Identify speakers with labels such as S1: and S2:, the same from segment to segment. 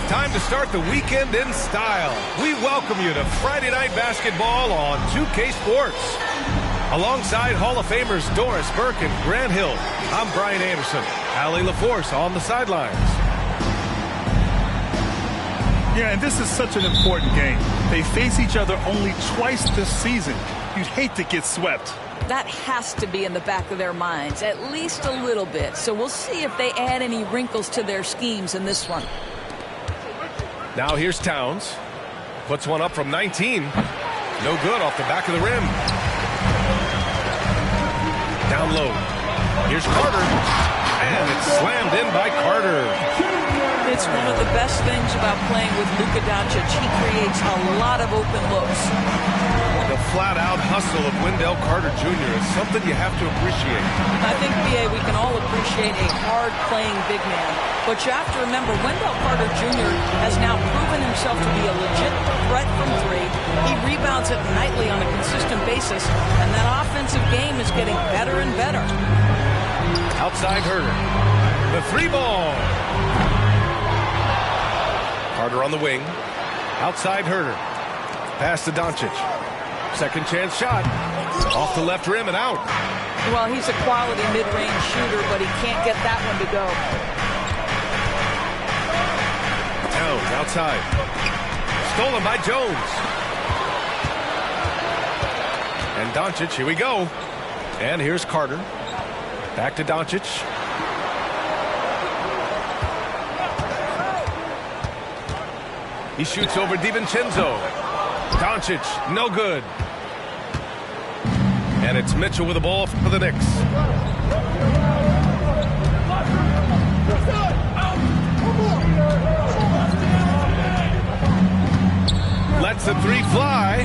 S1: Time to start the weekend in style. We welcome you to Friday Night Basketball on 2K Sports. Alongside Hall of Famers Doris Burke and Grant Hill, I'm Brian Anderson. Allie LaForce on the sidelines.
S2: Yeah, and this is such an important game. They face each other only twice this season. You'd hate to get swept.
S3: That has to be in the back of their minds, at least a little bit. So we'll see if they add any wrinkles to their schemes in this one.
S1: Now here's Towns. Puts one up from 19. No good off the back of the rim. Down low. Here's Carter. And it's slammed in by Carter.
S3: It's one of the best things about playing with Luka Doncic. He creates a lot of open looks.
S1: The flat-out hustle of Wendell Carter Jr. is something you have to appreciate.
S3: I think, B.A., we can all appreciate a hard-playing big man. But you have to remember, Wendell Carter Jr. has now proven himself to be a legit threat from three. He rebounds it nightly on a consistent basis, and that offensive game is getting better and better.
S1: Outside Herter. The three ball. Carter on the wing. Outside Herter. Pass to Doncic. Second chance shot. Off the left rim and out.
S3: Well, he's a quality mid-range shooter, but he can't get that one to go.
S1: Towns outside. Stolen by Jones. And Doncic, here we go. And here's Carter. Back to Doncic. He shoots over DiVincenzo. Doncic, no good. And it's Mitchell with the ball for the Knicks. Lets the three fly.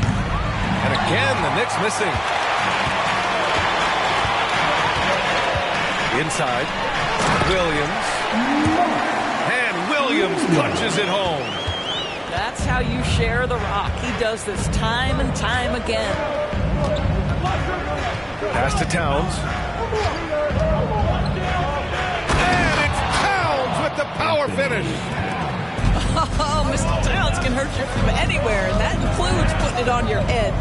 S1: And again, the Knicks missing. Inside. Williams. And Williams punches it home.
S3: That's how you share the rock. He does this time and time again.
S1: Pass to Towns. And it's Towns with the power finish.
S3: Oh, Mr. Towns can hurt you from anywhere, and that includes putting it on your head.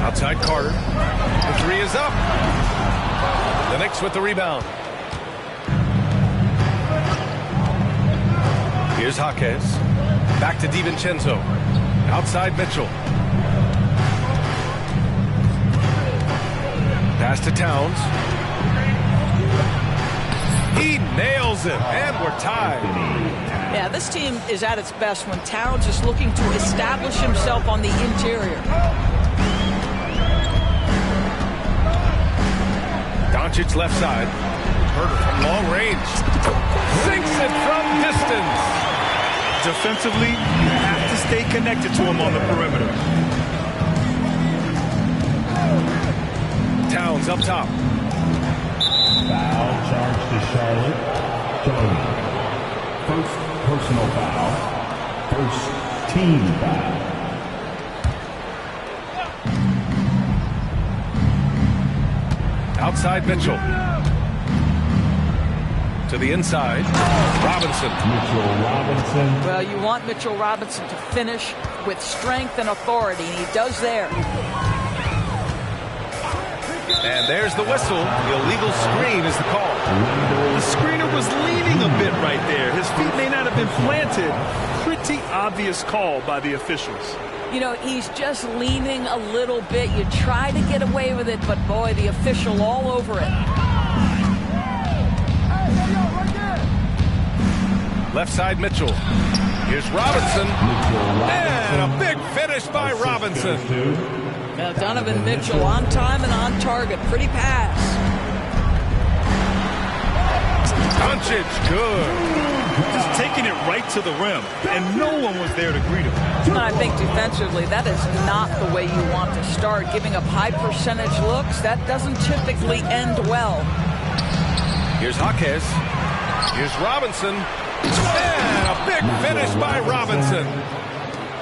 S1: Outside Carter. The three is up. The Knicks with the rebound. Here's Jaquez. Back to DiVincenzo. Outside Mitchell. Pass to Towns. He nails it, and we're tied.
S3: Yeah, this team is at its best when Towns is looking to establish himself on the interior.
S1: Doncic left side. Herter from long range. Sinks it from distance.
S2: Defensively, you have to stay connected to him on the perimeter.
S1: Towns up top.
S4: Foul charge to Charlotte. Jones. First personal foul. First team foul.
S1: Outside Mitchell. To the inside. Robinson.
S4: Mitchell Robinson.
S3: Well, you want Mitchell Robinson to finish with strength and authority, and he does there.
S1: And there's the whistle. The illegal screen is the call.
S2: The screener was leaning a bit right there. His feet may not have been planted. Pretty obvious call by the officials.
S3: You know, he's just leaning a little bit. You try to get away with it, but boy, the official all over it.
S1: Left side Mitchell. Here's Robinson. And a big finish by Robinson.
S3: Now Donovan Mitchell on time and on target. Pretty pass.
S1: Doncic, good.
S2: Just taking it right to the rim, and no one was there to greet him.
S3: And I think defensively, that is not the way you want to start. Giving up high percentage looks, that doesn't typically end well.
S1: Here's Jaquez. Here's Robinson. And a big finish by Robinson.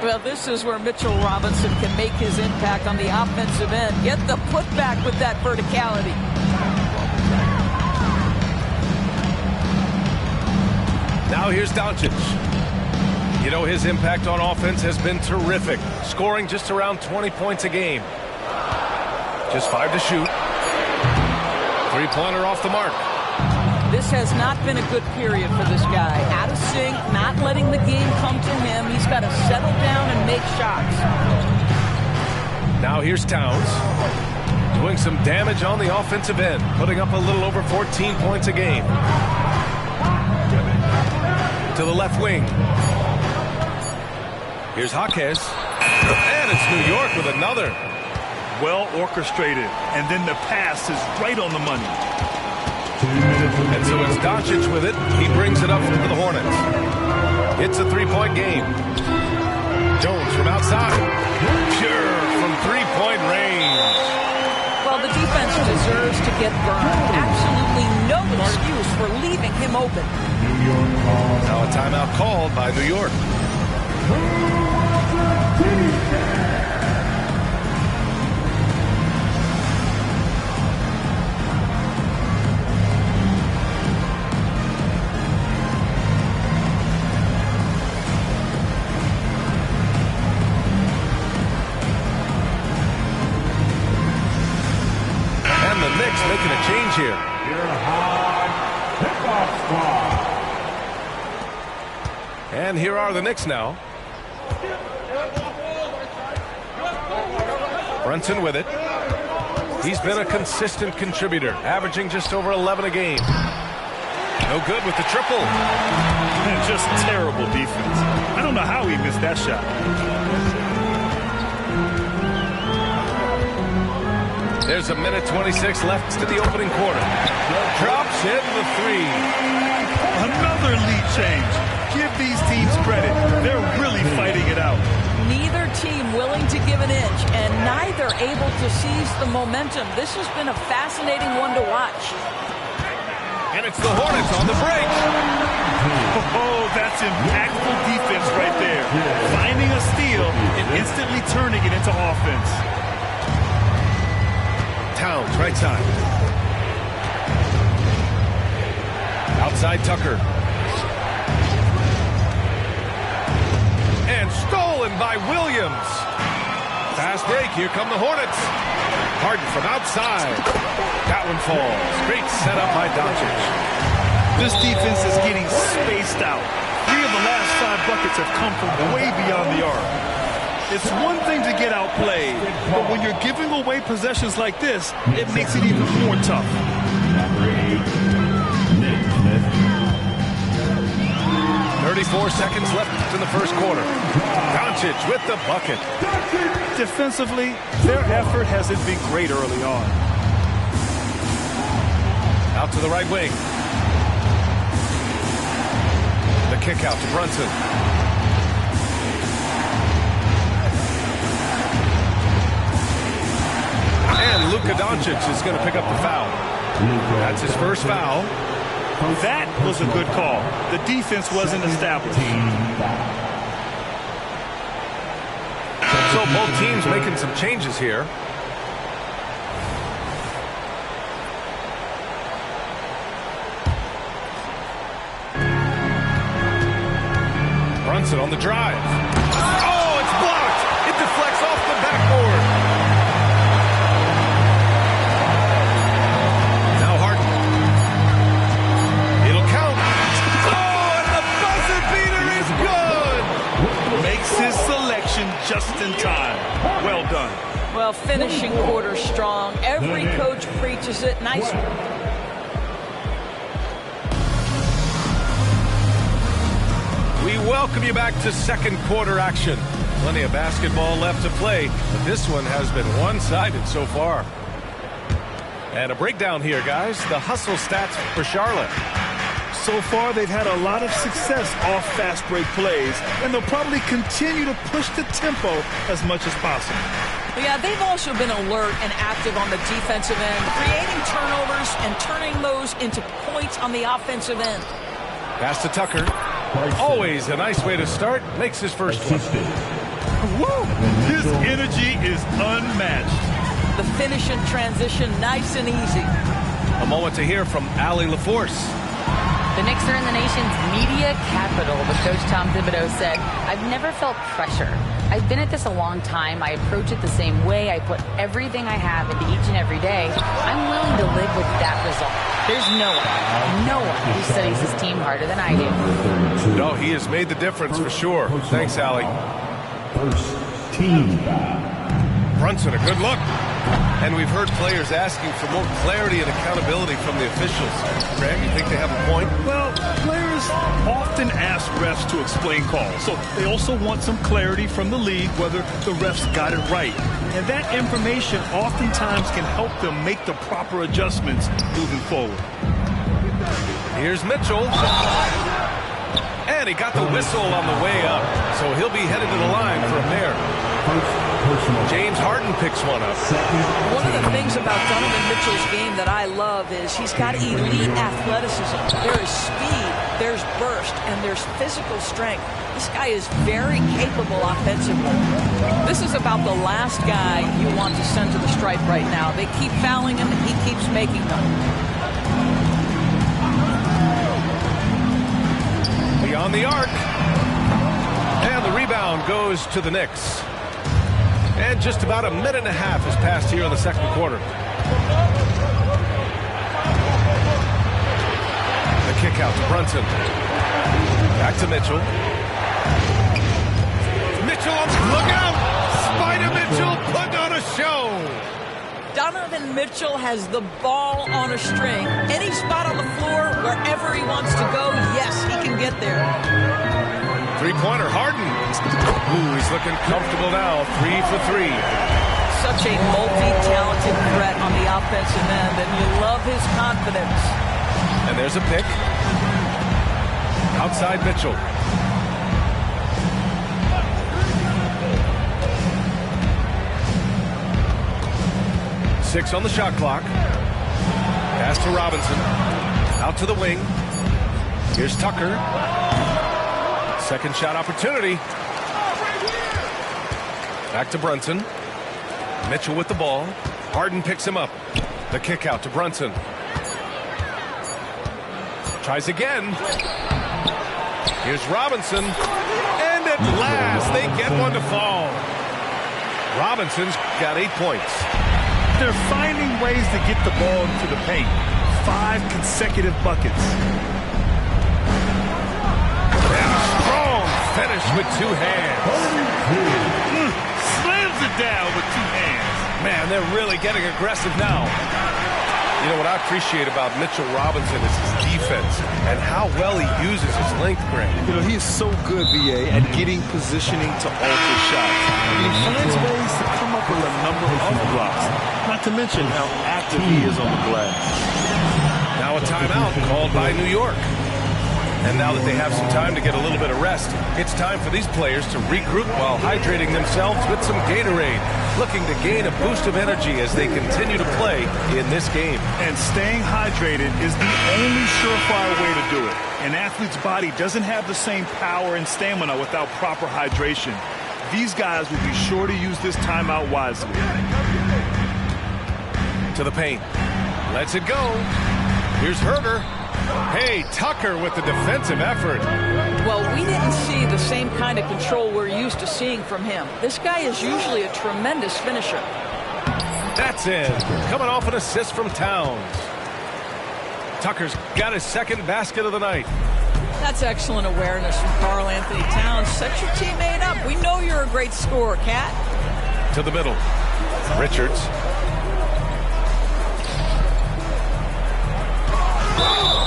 S3: Well, this is where Mitchell Robinson can make his impact on the offensive end. Get the putback with that verticality.
S1: Now here's Doncic. You know, his impact on offense has been terrific, scoring just around 20 points a game. Just 5 to shoot. Three-pointer off the mark.
S3: This has not been a good period for this guy. Out of sync, not letting the game come to him. He's got to settle down and make shots.
S1: Now here's Towns. Doing some damage on the offensive end, putting up a little over 14 points a game. To the left wing. Here's Jaquez. And it's New York with another.
S2: Well orchestrated. And then the pass is right on the money.
S1: And so it's Doncic with it. He brings it up for the Hornets. It's a three-point game. Jones from outside. Pure from three-point range.
S3: Well, the defense deserves to get burned. Absolutely no excuse for leaving him open.
S1: Now a timeout called by New York. And the Knicks making a change here. And here are the Knicks now. Brunson with it. He's been a consistent contributor, averaging just over 11 a game. No good with the triple.
S2: And just terrible defense. I don't know how he missed that shot.
S1: There's a minute 26 left to the opening quarter. Drops in the three.
S2: Another lead change. Give these teams credit. They're really fighting it out.
S3: Neither team willing to give an inch, and neither able to seize the momentum. This has been a fascinating one to watch.
S1: And it's the Hornets on the break.
S2: Oh, that's impactful defense right there. Finding a steal and instantly turning it into offense.
S1: Towns, right side. Outside Tucker. And stolen by Williams. Fast break. Here come the Hornets. Harden from outside. That one falls. Great setup by Doncic.
S2: This defense is getting spaced out. 3 of the last 5 buckets have come from way beyond the arc. It's one thing to get outplayed, but when you're giving away possessions like this, it makes it even more tough.
S1: 34 seconds left in the first quarter. Doncic with the bucket.
S2: Defensively, their effort hasn't been great early on.
S1: Out to the right wing. The kick out to Brunson. And Luka Doncic is going to pick up the foul. That's his first foul.
S2: That was a good call. The defense wasn't established.
S1: So both teams making some changes here. Brunson on the drive. Oh, it's blocked. It deflects off the backboard. Now Harden. It'll count. Oh, and the buzzer beater is good.
S2: Makes his selection just in time. Well done.
S3: Well, finishing quarter strong. Every coach preaches it. Nice.
S1: We welcome you back to second quarter action. Plenty of basketball left to play, but this one has been one-sided so far. And a breakdown here, guys. The hustle stats for Charlotte.
S2: So far, they've had a lot of success off fast break plays, and they'll probably continue to push the tempo as much as possible.
S3: Yeah, they've also been alert and active on the defensive end, creating turnovers and turning those into points on the offensive end.
S1: Pass to Tucker. Always a nice way to start. Makes his first one.
S2: Woo! His energy is unmatched.
S3: The finish and transition, nice and easy.
S1: A moment to hear from Allie LaForce.
S5: The Knicks are in the nation's media capital, but Coach Tom Thibodeau said, "I've never felt pressure. I've been at this a long time. I approach it the same way. I put everything I have into each and every day. I'm willing to live with that result. There's no one who studies his team harder than I do."
S1: No, he has made the difference for sure. Thanks, Allie.
S4: First team foul.
S1: Brunson, a good look. And we've heard players asking for more clarity and accountability from the officials. Greg, you think they have a point?
S2: Well, players often ask refs to explain calls, so they also want some clarity from the league whether the refs got it right. And that information oftentimes can help them make the proper adjustments moving forward.
S1: Here's Mitchell. And he got the whistle on the way up, so he'll be headed to the line from there. James Harden picks one up.
S3: One of the things about Donovan Mitchell's game that I love is he's got elite athleticism. There is speed, there's burst, and there's physical strength. This guy is very capable offensively. This is about the last guy you want to send to the stripe right now. They keep fouling him, and he keeps making them.
S1: Beyond the arc. And the rebound goes to the Knicks. And just about a minute and a half has passed here in the second quarter. The kick out to Brunson. Back to Mitchell. Mitchell on the lookout. Spider Mitchell putting on a show.
S3: Donovan Mitchell has the ball on a string. Any spot on the floor, wherever he wants to go, yes, he can get there.
S1: Three-pointer, Harden. Ooh, he's looking comfortable now. 3 for 3.
S3: Such a multi-talented threat on the offensive end, and you love his confidence.
S1: And there's a pick. Outside Mitchell. Six on the shot clock. Pass to Robinson. Out to the wing. Here's Tucker. Second shot opportunity. Back to Brunson. Mitchell with the ball. Harden picks him up. The kick out to Brunson. Tries again. Here's Robinson. And at last, they get one to fall. Robinson's got 8 points.
S2: They're finding ways to get the ball into the paint. 5 consecutive buckets.
S1: And a strong finish with 2 hands.
S2: Slams it down with 2 hands.
S1: Man, they're really getting aggressive now. You know what I appreciate about Mitchell Robinson is his defense and how well he uses his length, Greg.
S2: You know, he is so good, VA, at getting positioning to alter shots. And he finds ways to come up with a number of blocks. Not to mention how active he is on the glass.
S1: Now a timeout called by New York. And now that they have some time to get a little bit of rest, it's time for these players to regroup while hydrating themselves with some Gatorade, looking to gain a boost of energy as they continue to play in this game.
S2: And staying hydrated is the only surefire way to do it. An athlete's body doesn't have the same power and stamina without proper hydration. These guys will be sure to use this timeout wisely.
S1: To the paint. Lets it go. Here's Herter. Hey, Tucker with the defensive effort.
S3: Well, we didn't see the same kind of control we're used to seeing from him. This guy is usually a tremendous finisher.
S1: That's in. Coming off an assist from Towns. Tucker's got his second basket of the night.
S3: That's excellent awareness from Karl Anthony Towns. Set your teammate up. We know you're a great scorer, Cat.
S1: To the middle. Richards.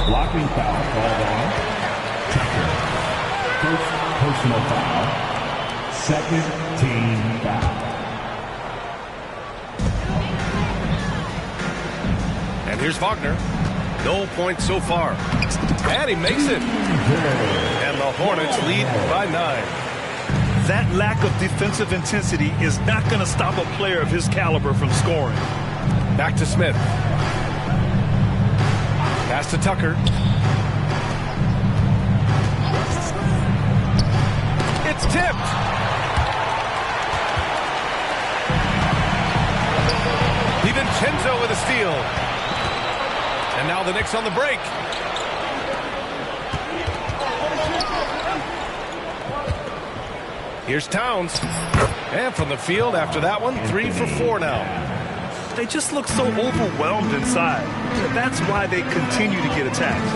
S4: Blocking foul called on Tucker. First personal foul. Second team foul.
S1: And here's Wagner. No points so far. And he makes it. And the Hornets lead by 9.
S2: That lack of defensive intensity is not going to stop a player of his caliber from scoring.
S1: Back to Smith. Pass to Tucker. It's tipped. DiVincenzo with a steal. And now the Knicks on the break. Here's Towns. And from the field after that one, 3 for 4 now.
S2: They just look so overwhelmed inside. That's why they continue to get attacked.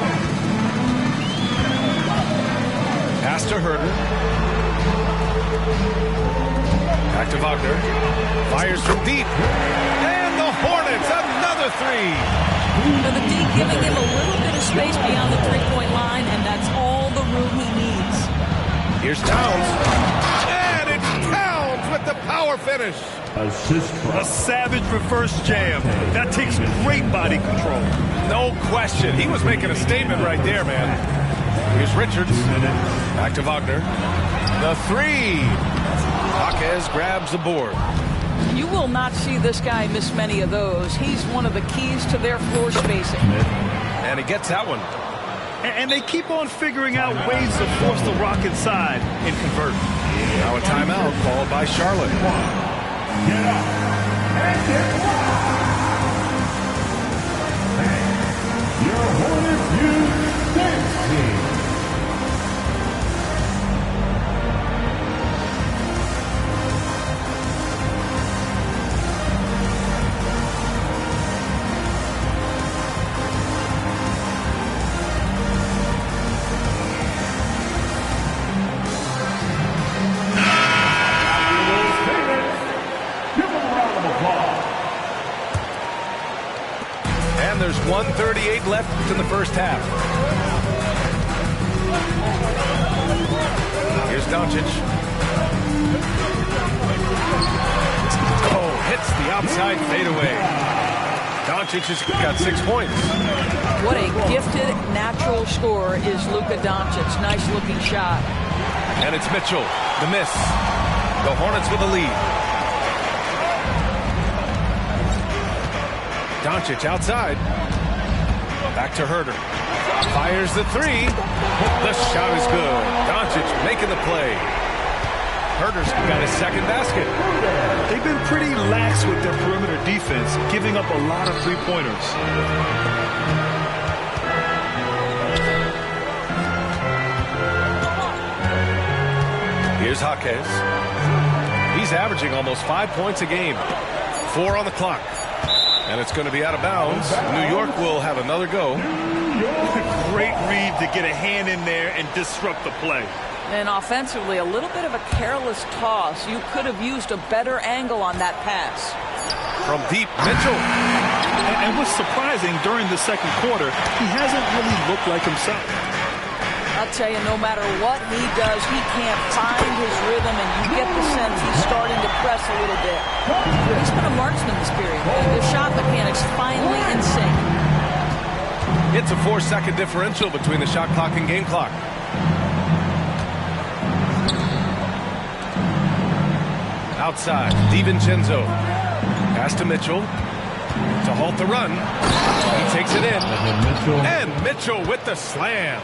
S1: Pass to Herder. Back to Wagner. Fires from deep. And the Hornets, another 3.
S3: So the D giving him a little bit of space beyond the three-point line, and that's all the room he needs.
S1: Here's Towns. And it's Towns with the power finish.
S2: A savage reverse jam. That takes great body control.
S1: No question. He was making a statement right there, man. Here's Richards. Back to Wagner. The 3. Jaquez grabs the board.
S3: You will not see this guy miss many of those. He's one of the keys to their floor spacing.
S1: And he gets that one.
S2: And they keep on figuring out ways to force the rock inside and convert.
S1: Now a timeout called by Charlotte.
S4: Get up and get wild. Your Hornets Youth Dance Team.
S1: And there's 1:38 left in the first half. Here's Doncic. Oh, hits the outside fadeaway. Doncic has got 6 points.
S3: What a gifted natural scorer is Luka Doncic. Nice looking shot.
S1: And it's Mitchell. The miss. The Hornets with the lead. Doncic outside. Back to Herder. Fires the 3. The shot is good. Doncic making the play. Herder's got his second basket.
S2: They've been pretty lax with their perimeter defense, giving up a lot of three-pointers.
S1: Here's Jaquez. He's averaging almost 5 points a game. 4 on the clock. And it's going to be out of bounds. New York will have another go.
S2: Great read to get a hand in there and disrupt the play.
S3: And offensively, a little bit of a careless toss. You could have used a better angle on that pass.
S1: From deep, Mitchell.
S2: And what's surprising, during the second quarter, he hasn't really looked like himself.
S3: I'll tell you, no matter what he does, he can't find his rhythm, and you get the sense he's starting to press a little bit. He's been a marksman this period. The shot mechanics finally in sync.
S1: It's a 4-second differential between the shot clock and game clock. Outside, DiVincenzo. Pass to Mitchell to halt the run. He takes it in. And Mitchell with the slam.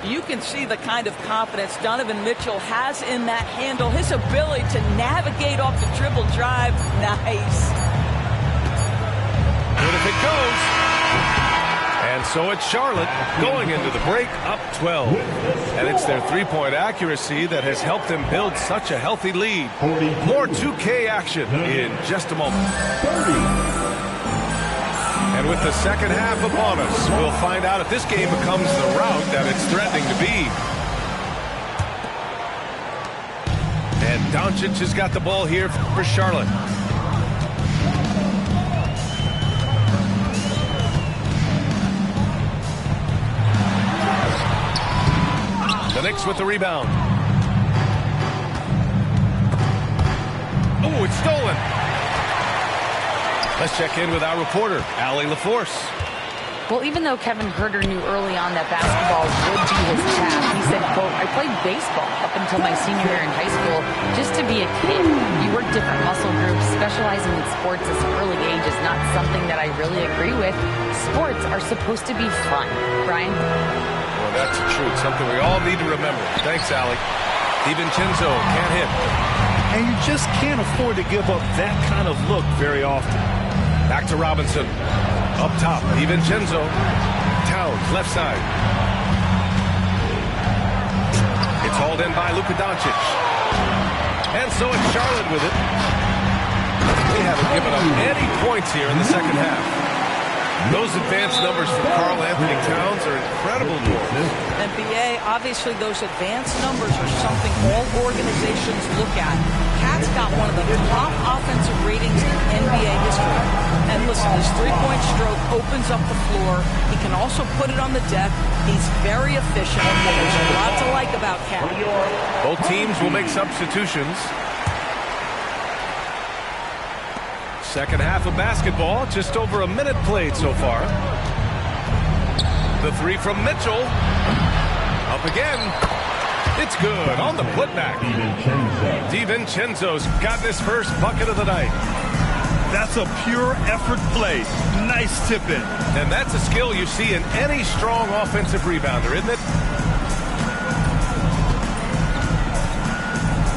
S3: You can see the kind of confidence Donovan Mitchell has in that handle. His ability to navigate off the dribble drive. Nice.
S1: Good if it goes. And so it's Charlotte going into the break up 12. And it's their three-point accuracy that has helped them build such a healthy lead. More 2K action in just a moment. And with the second half upon us, we'll find out if this game becomes the rout that it's threatening to be. And Doncic has got the ball here for Charlotte. The Knicks with the rebound. Oh, it's stolen. Let's check in with our reporter, Allie LaForce.
S5: Well, even though Kevin Herder knew early on that basketball would be his path, he said, quote, I played baseball up until my senior year in high school just to be a kid. You work different muscle groups. Specializing in sports at an early age is not something that I really agree with. Sports are supposed to be fun. Brian?
S1: Well, that's the truth. Something we all need to remember. Thanks, Allie. DiVincenzo can't hit.
S2: And you just can't afford to give up that kind of look very often.
S1: Back to Robinson. Up top, DiVincenzo. Towns, left side. It's hauled in by Luka Doncic. And so it's Charlotte with it. They haven't given up any points here in the second half. Those advanced numbers from Karl Anthony Towns are incredible to us.
S3: And BA, obviously those advanced numbers are something all organizations look at. Cat's got one of the top offensive ratings in NBA history. And listen, his three-point stroke opens up the floor. He can also put it on the deck. He's very efficient. There's a lot to like about Cat.
S1: Both teams will make substitutions. Second half of basketball, just over a minute played so far. The three from Mitchell. Up again. It's good on the putback. DiVincenzo's gotten his first bucket of the night.
S2: That's a pure effort play. Nice tip in.
S1: And that's a skill you see in any strong offensive rebounder, isn't it?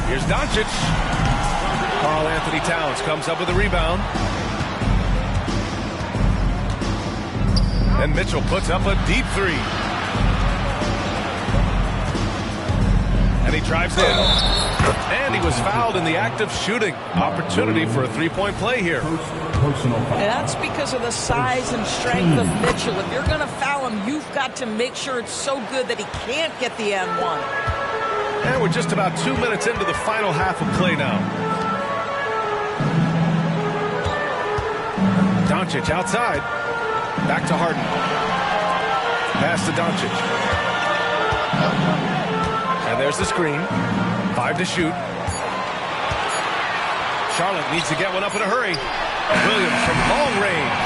S1: Here's Doncic. Karl Anthony Towns comes up with a rebound. And Mitchell puts up a deep three. And he drives in. And he was fouled in the act of shooting. Opportunity for a three-point play here.
S3: And that's because of the size and strength of Mitchell. If you're going to foul him, you've got to make sure it's so good that he can't get the N1.
S1: And we're just about 2 minutes into the final half of play now. Doncic outside. Back to Harden. Pass to Doncic. And there's the screen. 5 to shoot. Charlotte needs to get one up in a hurry. Williams from long range.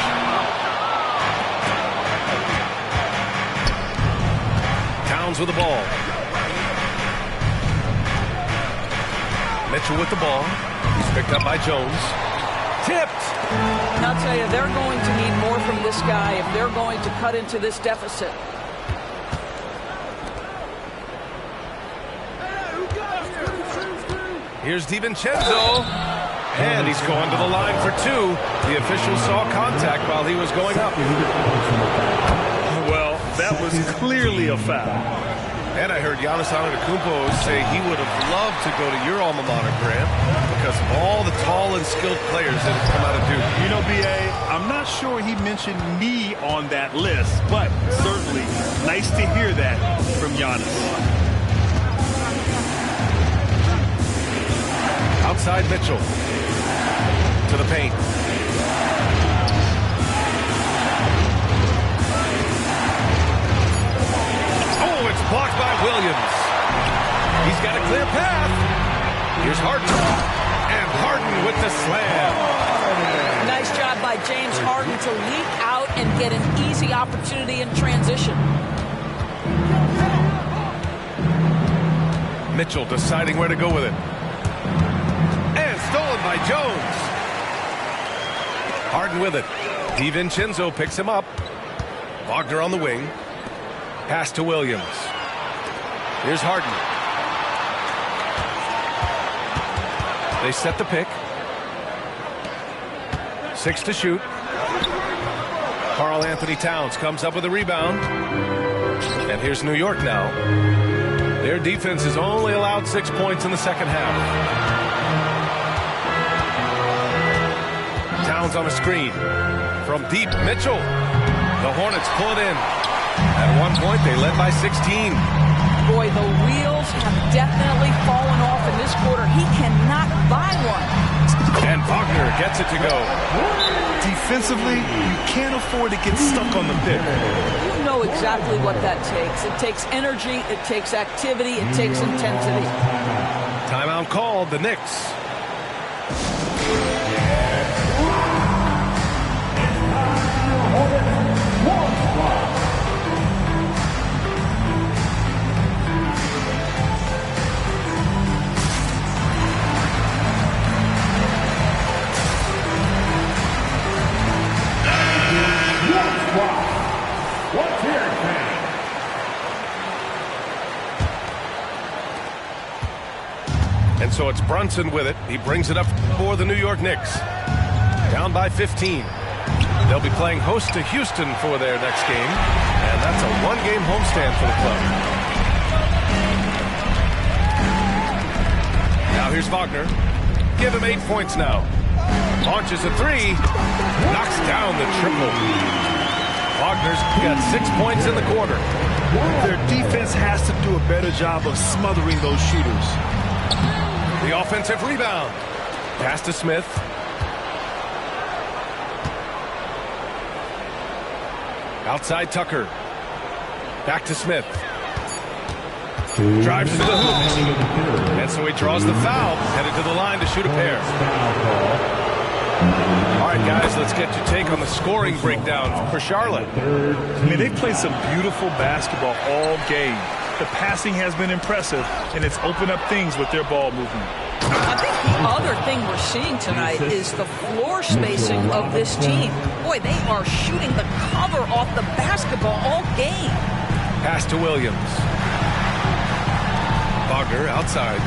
S1: Towns with the ball. Mitchell with the ball. He's picked up by Jones. Tipped.
S3: And I'll tell you, they're going to need more from this guy if they're going to cut into this deficit.
S1: Here's DiVincenzo. And he's going to the line for two. The official saw contact while he was going up.
S2: Well, that was clearly a foul.
S1: And I heard Giannis Antetokounmpo say he would have loved to go to your alma mater, Grant, because of all the tall and skilled players that have come out of Duke.
S2: You know, B.A., I'm not sure he mentioned me on that list, but certainly nice to hear that from Giannis.
S1: Outside Mitchell. To the paint. Oh, it's blocked by Williams. He's got a clear path. Here's Harden. And Harden with the slam.
S3: Nice job by James Harden to leak out and get an easy opportunity in transition.
S1: Mitchell deciding where to go with it. And stolen by Jones. Harden with it. DiVincenzo picks him up. Wagner on the wing. Pass to Williams. Here's Harden. They set the pick. 6 to shoot. Karl Anthony Towns comes up with a rebound. And here's New York now. Their defense has only allowed 6 points in the second half. Towns on a screen. From deep, Mitchell. The Hornets pull it in. At one point, they led by 16.
S3: Boy, the wheels have definitely fallen off in this quarter. He cannot buy one.
S1: And Wagner gets it to go.
S2: Defensively, you can't afford to get stuck on the pick.
S3: You know exactly what that takes. It takes energy, it takes activity, it takes intensity.
S1: Timeout called, the Knicks. And so it's Brunson with it. He brings it up for the New York Knicks. Down by 15. They'll be playing host to Houston for their next game. And that's a one-game homestand for the club. Now here's Here's Wagner. Give him 8 points now. Launches a three. Knocks down the triple. Wagner's got 6 points in the quarter.
S2: Their defense has to do a better job of smothering those shooters.
S1: The offensive rebound. Pass to Smith. Outside Tucker. Back to Smith. Drives to the hoop. And so he draws the foul. Headed to the line to shoot a pair. All right, guys, let's get your take on the scoring breakdown for Charlotte.
S2: I mean, they've played some beautiful basketball all game. The passing has been impressive, and it's opened up things with their ball movement.
S3: I think the other thing we're seeing tonight is the floor spacing of this team. Boy, they are shooting the cover off the basketball all game.
S1: Pass to Williams. Wagner outside.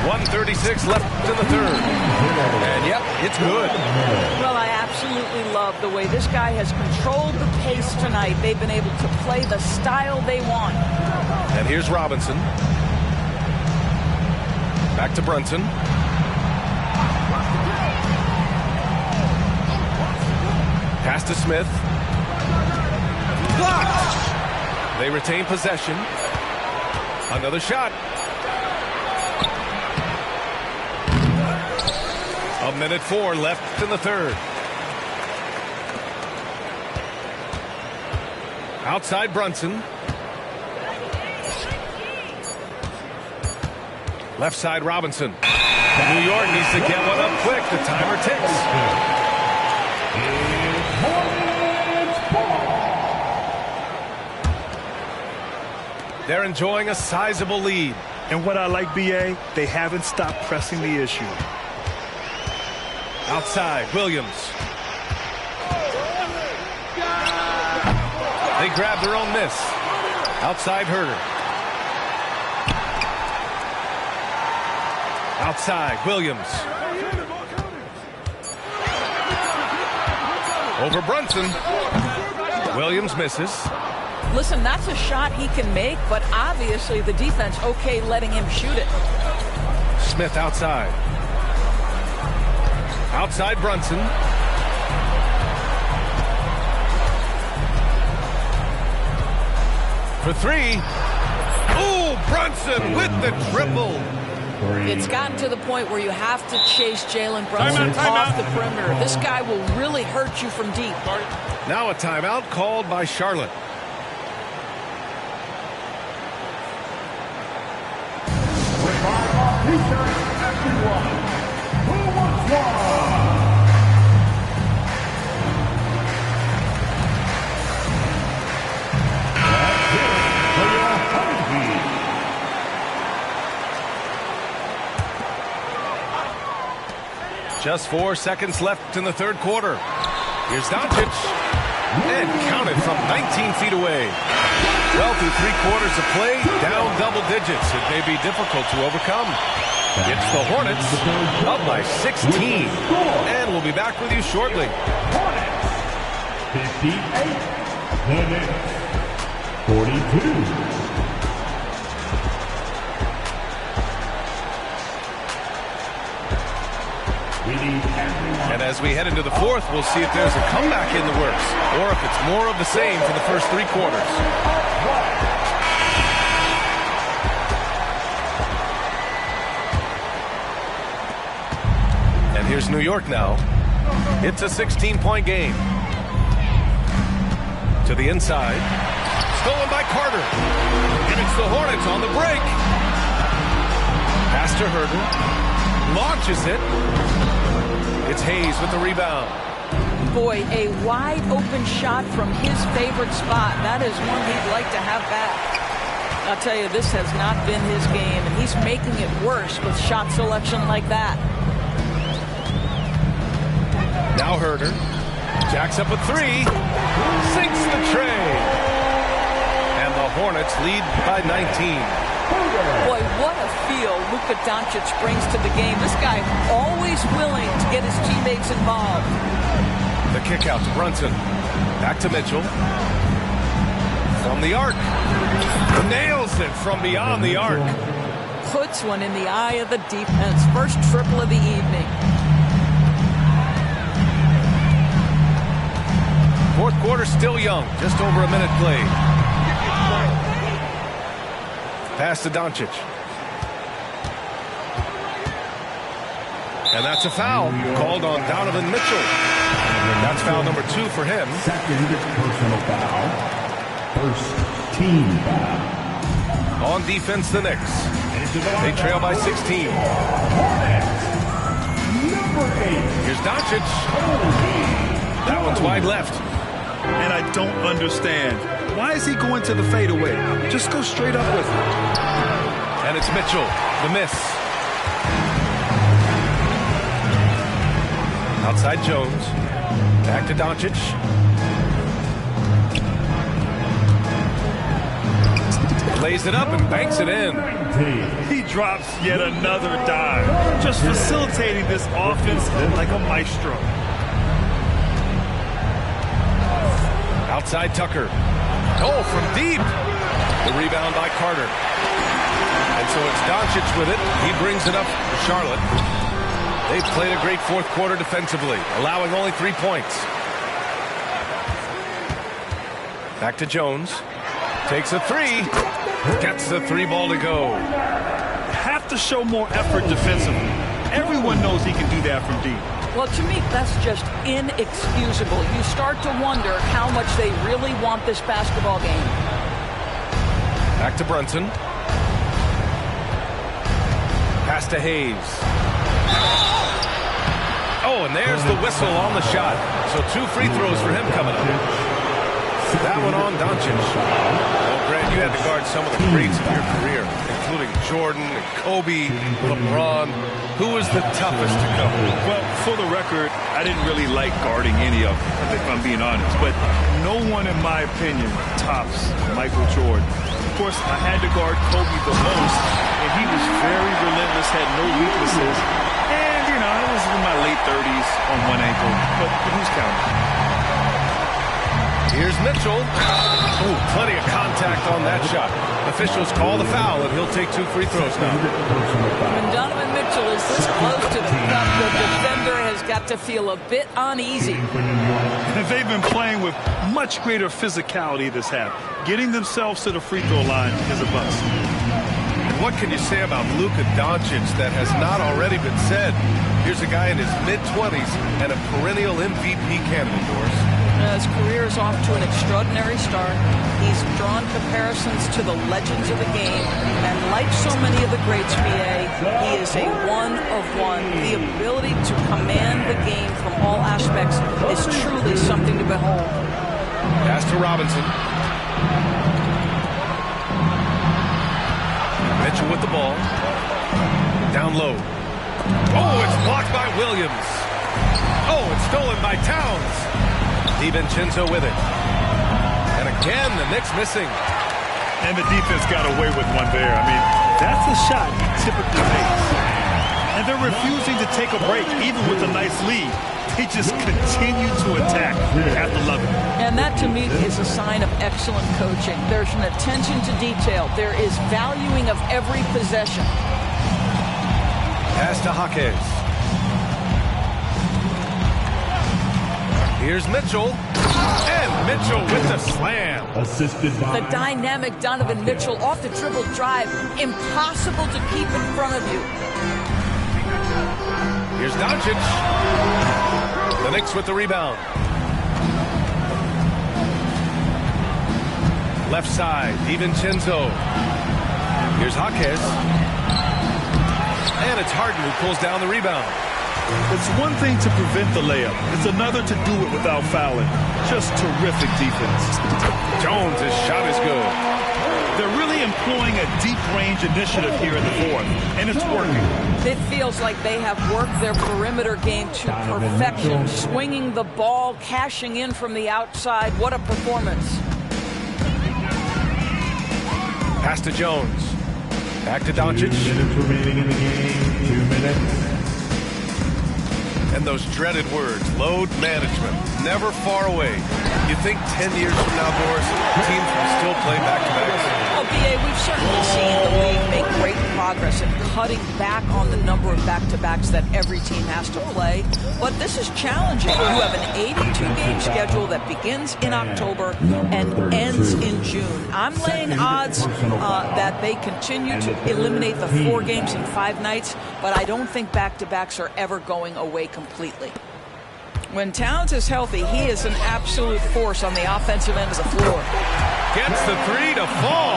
S1: .136 left in the third. And yep, it's good.
S3: Well, I absolutely love the way this guy has controlled the pace tonight. They've been able to play the style they want.
S1: And here's Robinson. Back to Brunson. Pass to Smith. Blocked! They retain possession. Another shot. 1:04 left in the third. Outside Brunson. Left side Robinson. New York needs to get one up quick. The timer ticks. They're enjoying a sizable lead.
S2: And what I like, B.A., they haven't stopped pressing the issue.
S1: Outside, Williams. They grab their own miss. Outside, Herter. Outside, Williams. Over Brunson. Williams misses.
S3: Listen, that's a shot he can make, but obviously the defense okay letting him shoot it.
S1: Smith outside. Outside Brunson. For three. Ooh, Brunson with the triple.
S3: It's gotten to the point where you have to chase Jalen Brunson off the perimeter. This guy will really hurt you from deep.
S1: Now a timeout called by Charlotte. Just 4 seconds left in the third quarter. Here's Doncic. And counted from 19 feet away. Well, through 3 quarters of play, down double digits. It may be difficult to overcome. It's the Hornets up by 16. And we'll be back with you shortly.
S4: Hornets 58, the Knicks 42.
S1: And as we head into the fourth, we'll see if there's a comeback in the works or if it's more of the same for the first 3 quarters. And here's New York now. It's a 16-point game. To the inside. Stolen by Carter. And it's the Hornets on the break. Pass to Herter. Launches it. It's Hayes with the rebound.
S3: Boy, a wide open shot from his favorite spot. That is one he'd like to have back. I'll tell you, this has not been his game, and he's making it worse with shot selection like that.
S1: Now Herter. Jacks up a 3. Sinks the tray. And the Hornets lead by 19.
S3: Boy, what a feel Luka Doncic brings to the game. This guy always willing to get his teammates involved.
S1: The kick out to Brunson. Back to Mitchell. From the arc. Nails it from beyond the arc.
S3: Puts one in the eye of the defense. First triple of the evening.
S1: Fourth quarter still young. Just over a minute played. Pass to Doncic. And that's a foul called on Donovan Mitchell. That's foul number 2 for him.
S4: Second personal foul. First team foul.
S1: On defense, the Knicks. They trail by 16. Here's Doncic. That one's wide left.
S2: And I don't understand. Why is he going to the fadeaway? Just go straight up with it.
S1: And it's Mitchell. The miss. Outside Jones. Back to Doncic. Lays it up and banks it in.
S2: He drops yet another dime. Just facilitating this offense like a maestro.
S1: Outside Tucker. Oh, from deep. The rebound by Carter. And so it's Doncic with it. He brings it up for Charlotte. They've played a great fourth quarter defensively, allowing only 3 points. Back to Jones. Takes a 3. Gets the 3 ball to go.
S2: Have to show more effort defensively. Everyone knows he can do that from deep.
S3: Well, to me, that's just inexcusable. You start to wonder how much they really want this basketball game.
S1: Back to Brunson. Pass to Hayes. Oh, and there's the whistle on the shot. So 2 free throws for him coming up. That one on Doncic. Well, Grant, you had to guard some of the greats of your career, including Jordan, and Kobe, LeBron. Who was the toughest to cover?
S2: Well, for the record, I didn't really like guarding any of them, if I'm being honest. But no one, in my opinion, tops Michael Jordan. Of course, I had to guard Kobe the most, and he was very relentless, had no weaknesses. And, you know, I was in my late 30s on one ankle, but who's counting?
S1: Here's Mitchell. Oh, plenty of contact on that shot. Officials call the foul, and he'll take 2 free throws now.
S3: When Donovan Mitchell is this close to the cup, the defender has got to feel a bit uneasy.
S2: They've been playing with much greater physicality this half. Getting themselves to the free throw line is a bust.
S1: And what can you say about Luka Doncic that has not already been said? Here's a guy in his mid-20s and a perennial MVP candidate, Doris.
S3: His career is off to an extraordinary start. He's drawn comparisons to the legends of the game. And like so many of the greats, BA, he is a one-of-one. The ability to command the game from all aspects is truly something to behold.
S1: Pass to Robinson. Mitchell with the ball. Down low. Oh, it's blocked by Williams. Oh, it's stolen by Towns. DiVincenzo with it. And again, the Knicks missing.
S2: And the defense got away with one there. I mean, that's a shot he typically makes. And they're refusing to take a break, even with a nice lead. They just continue to attack. You have to love it.
S3: And that, to me, is a sign of excellent coaching. There's an attention to detail. There is valuing of every possession.
S1: Pass to Jaquez. Here's Mitchell. And Mitchell with the slam.
S4: Assisted by
S3: The dynamic Donovan Mitchell off the dribble drive. Impossible to keep in front of you.
S1: Here's Doncic. The Knicks with the rebound. Left side, DiVincenzo. Here's Jaquez. And it's Harden who pulls down the rebound.
S2: It's one thing to prevent the layup. It's another to do it without fouling. Just terrific defense.
S1: Jones' shot is good.
S2: They're really employing a deep-range initiative here in the fourth, and it's working.
S3: It feels like they have worked their perimeter game to perfection. Swinging the ball, cashing in from the outside. What a performance.
S1: Pass to Jones. Back to Doncic.
S4: 2 minutes remaining in the game. 2 minutes.
S1: And those dreaded words, load management, never far away. You think 10 years from now, Doris, teams will still play back-to-backs?
S3: certainly seen the league make great progress in cutting back on the number of back-to-backs that every team has to play. But this is challenging. You have an 82-game schedule that begins in October and ends in June. I'm laying odds that they continue to eliminate the 4 games in 5 nights, but I don't think back-to-backs are ever going away completely. When Towns is healthy, he is an absolute force on the offensive end of the floor.
S1: Gets the 3 to fall.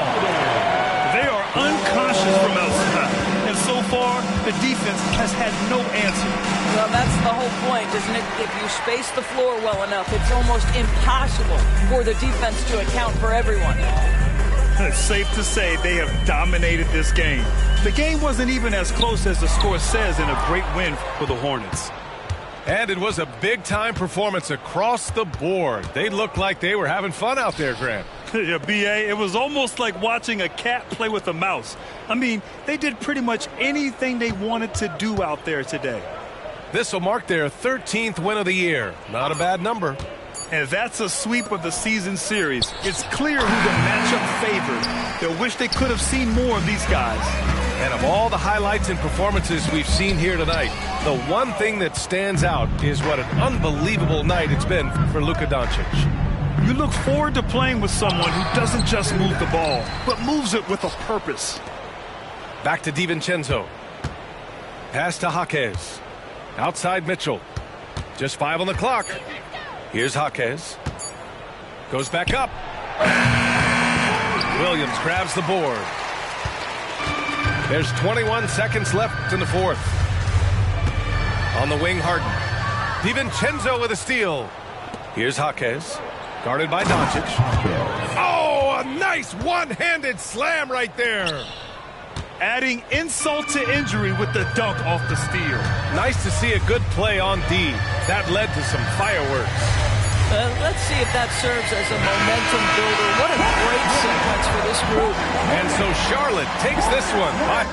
S2: They are unconscious from outside. And so far, the defense has had no answer.
S3: Well, that's the whole point, isn't it? If you space the floor well enough, it's almost impossible for the defense to account for everyone.
S2: It's safe to say they have dominated this game. The game wasn't even as close as the score says in a great win for the Hornets.
S1: And it was a big-time performance across the board. They looked like they were having fun out there, Grant.
S2: Yeah, B.A., it was almost like watching a cat play with a mouse. I mean, they did pretty much anything they wanted to do out there today.
S1: This will mark their 13th win of the year. Not a bad number.
S2: And that's a sweep of the season series. It's clear who the matchup favored. They wish they could have seen more of these guys.
S1: And of all the highlights and performances we've seen here tonight, the one thing that stands out is what an unbelievable night it's been for Luka Doncic.
S2: You look forward to playing with someone who doesn't just move the ball, but moves it with a purpose.
S1: Back to DiVincenzo. Pass to Jaquez. Outside Mitchell. Just 5 on the clock. Here's Jaquez. Goes back up. Williams grabs the board. There's 21 seconds left in the 4th. On the wing, Harden. DiVincenzo with a steal. Here's Jaquez. Guarded by Doncic. Oh, a nice one-handed slam right there.
S2: Adding insult to injury with the dunk off the steal.
S1: Nice to see a good play on D. That led to some fireworks.
S3: Let's see if that serves as a momentum builder. What a great sequence for this group.
S1: And so Charlotte takes this one by